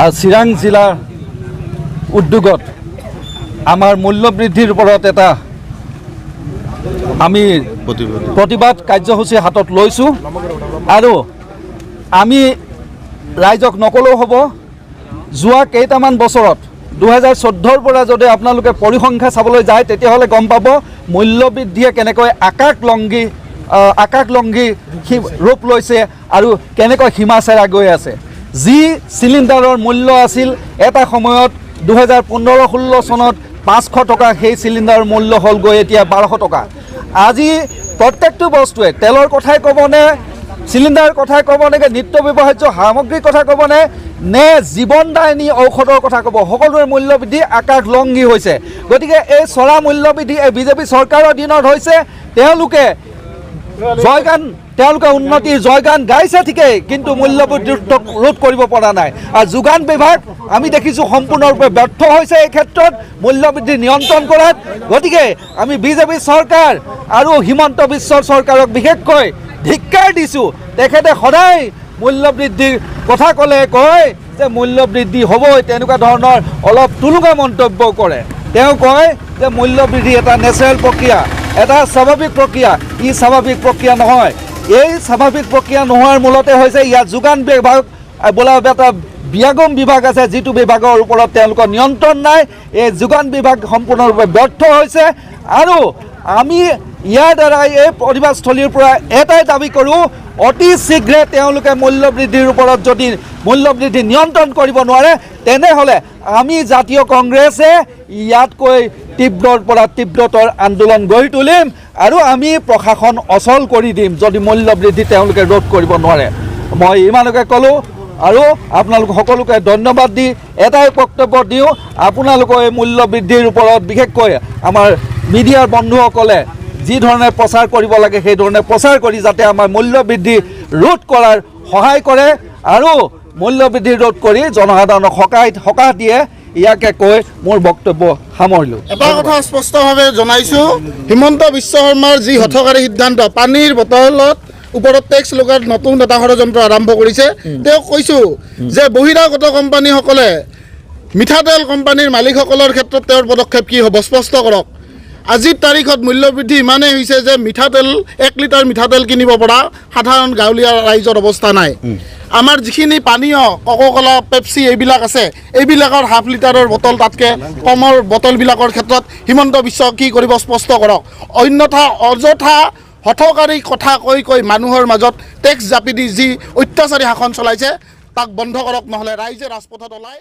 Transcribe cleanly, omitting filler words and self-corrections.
আৰু চিৰাং জিলাৰ উদ্যোগত আমাৰ মূল্য বৃদ্ধিৰ ওপৰত এটা আমি প্ৰতিবাদ কাৰ্যসূচী হাতত লৈছোঁ আৰু আমি ৰাইজক নকলেও হ'ব যোৱা কেইটামান বছৰত 2014ৰ পৰা যদি আপোনালোকে পৰিসংখ্যা চাবলৈ যায় তেতিয়াহ'লে গম পাব মূল্য বৃদ্ধিয়ে কেনেকৈ আকাশলংঘী ৰূপ লৈছে আৰু কেনেকৈ সীমা চেৰা গৈ আছে। যি চিলিণ্ডাৰৰ মূল্য আছিল এটা সময়ত 2015-16 চনত 500 টকা সেই চিলিণ্ডাৰৰ মূল্য হ'ল গৈ এতিয়া 1200 টকা। আজি প্ৰত্যেকটো বস্তুৱে তেলৰ কথাই ক'বনে, চিলিণ্ডাৰৰ কথাই ক'ব নে, নিত্য ব্যৱহাৰ্য সামগ্ৰীৰ কথা ক'বনে, নে জীৱনদায়িনী ঔষধৰ কথা ক'ব, সকলোৰে মূল্য বৃদ্ধি আকাশলংঘী হৈছে। গতিকে এই চৰা মূল্য বৃদ্ধি এই বিজেপি চৰকাৰৰ দিনত হৈছে। তেওঁলোকে উন্নতিৰ জয়গান গাইছে ঠিকেই, কিন্তু মূল্য বৃদ্ধি ৰোধ কৰিব পৰা নাই। আৰু যোগান বিভাগ আমি দেখিছোঁ সম্পূৰ্ণৰূপে ব্যৰ্থ হৈছে এই ক্ষেত্ৰত মূল্য বৃদ্ধি নিয়ন্ত্ৰণ কৰাত। গতিকে আমি বিজেপি চৰকাৰ আৰু হিমন্ত বিশ্ব চৰকাৰক বিশেষকৈ ধিক্কাৰ দিছোঁ। তেখেতে সদায় মূল্য বৃদ্ধিৰ কথা ক'লে কয় যে মূল্য বৃদ্ধি হ'বই, তেনেকুৱা ধৰণৰ অলপ তুলুঙা মন্তব্য কৰে। তেওঁ কয় যে মূল্য বৃদ্ধি এটা নেচাৰেল প্ৰক্ৰিয়া, এটা স্বাভাৱিক প্ৰক্ৰিয়া। ই স্বাভাৱিক প্ৰক্ৰিয়া নহয়। এই স্বাভাৱিক প্ৰক্ৰিয়া নোহোৱাৰ মূলতে হৈছে ইয়াত যোগান বিভাগ বোলা এটা বিয়াগম বিভাগ আছে, যিটো বিভাগৰ ওপৰত তেওঁলোকৰ নিয়ন্ত্ৰণ নাই। এই যোগান বিভাগ সম্পূৰ্ণৰূপে ব্যৰ্থ হৈছে আৰু আমি ইয়াৰ দ্বাৰাই এই প্ৰতিবাদস্থলীৰ পৰা এটাই দাবী কৰোঁ, অতি শীঘ্ৰে তেওঁলোকে মূল্য বৃদ্ধিৰ ওপৰত যদি মূল্য বৃদ্ধি নিয়ন্ত্ৰণ কৰিব নোৱাৰে তেনেহ'লে আমি জাতীয় কংগ্ৰেছে ইয়াতকৈ তীব্ৰৰ পৰা তীব্ৰতৰ আন্দোলন গঢ়ি তুলিম আৰু আমি প্ৰশাসন অচল কৰি দিম যদি মূল্য বৃদ্ধি তেওঁলোকে ৰোধ কৰিব নোৱাৰে। মই ইমানকে ক'লোঁ আৰু আপোনালোক সকলোকে ধন্যবাদ দি এটাই বক্তব্য দিওঁ, আপোনালোকৰ এই মূল্য বৃদ্ধিৰ ওপৰত বিশেষকৈ আমাৰ মিডিয়াৰ বন্ধুসকলে যি ধৰণে প্ৰচাৰ কৰিব লাগে সেই ধৰণে প্ৰচাৰ কৰি যাতে আমাৰ মূল্য বৃদ্ধি ৰোধ কৰাৰ সহায় কৰে আৰু মূল্য বৃদ্ধি ৰোধ কৰি জনসাধাৰণক সকাহ দিয়ে। ইয়াকে কৈ মোৰ বক্তব্য সামৰিলোঁ। এটা কথা স্পষ্টভাৱে জনাইছোঁ, হিমন্ত বিশ্ব শৰ্মাৰ যি হঠকাৰী সিদ্ধান্ত পানীৰ বটলত ওপৰত টেক্স লগাৰ নতুন এটা ষড়যন্ত্ৰ আৰম্ভ কৰিছে। তেওঁক কৈছোঁ যে বহিৰাগত কোম্পানীসকলে মিঠাতেল কোম্পানীৰ মালিকসকলৰ ক্ষেত্ৰত তেওঁৰ পদক্ষেপ কি হ'ব স্পষ্ট কৰক। আজিৰ তাৰিখত মূল্য বৃদ্ধি ইমানেই হৈছে যে মিঠাতেল 1 লিটাৰ মিঠাতেল কিনিব পৰা সাধাৰণ গাঁৱলীয়া ৰাইজৰ অৱস্থা নাই। আমাৰ যিখিনি পানীয় কক'কলা পেপচি এইবিলাক আছে, এইবিলাকৰ হাফ লিটাৰৰ বটল তাতকৈ কমৰ বটলবিলাকৰ ক্ষেত্ৰত হিমন্ত বিশ্ব কি কৰিব স্পষ্ট কৰক। অন্যথা অযথা হঠকাৰী কথা কৈ মানুহৰ মাজত টেক্স জাপি দি যি অত্যাচাৰী শাসন চলাইছে তাক বন্ধ কৰক, নহ'লে ৰাইজে ৰাজপথত ওলাই